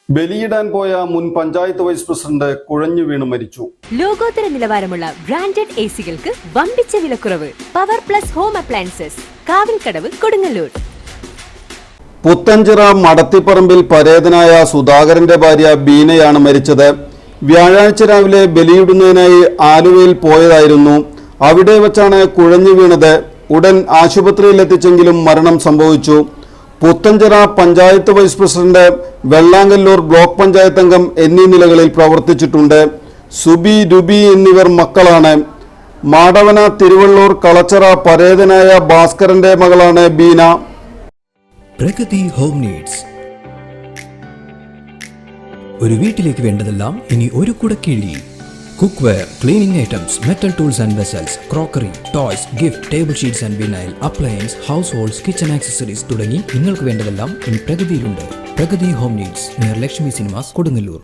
ബലിയിടാൻ പോയ മുൻ panchayat vice president കുഴഞ്ഞു വീണ് മരിച്ചു. ലോകോത്തര നിലവാരമുള്ള ബ്രാൻഡഡ് എസികൾക്ക് വമ്പിച്ച വിലക്കുറവ്. Power plus home appliances, Kavilkadavu, Kodungallur. Puthenchira Madathiparambil പരേതനായ സുധാകരന്റെ ഭാര്യ ബീനയാണ് മരിച്ചത്. വ്യാഴാഴ്ച രാവിലെ ബലിയിടുന്നതിനായി ആലുവയിൽ പോയതായിരുന്നു. അവിടെ വച്ചാണ് കുഴഞ്ഞു വീണത്. ഉടൻ ആശുപത്രിയിൽ എത്തിച്ചെങ്കിലും മരണം സംഭവിച്ചു. Puthenchira panchayat vice president, Vellangallur block panchayat അംഗം എന്നീ നിലകളിൽ പ്രവർത്തിച്ചിട്ടുണ്ട്. സുബി, രുബി എന്നിവർ മക്കളാണ്. മാടവന, തിരുവള്ളൂർ, കളച്ചറ പരേതനായ ഭാസ്കരന്റെ മകളാണ് ബീന. Pragati home needs. ഒരു വീട്ടിലേക്ക് വേണ്ടതെല്ലാം ഇനി ഒരു കുടക്കീഴിൽ. Cookware, cleaning items, metal tools and vessels, crockery, toys, gift, table sheets and vinyl, appliance, house holds, kitchen accessories തുടങ്ങി നിങ്ങൾക്ക് വേണ്ടതെല്ലാം ഇനി പ്രഗതിയിലുണ്ട്. Pragathi home needs, near Lakshmi cinemas, Kodungallur.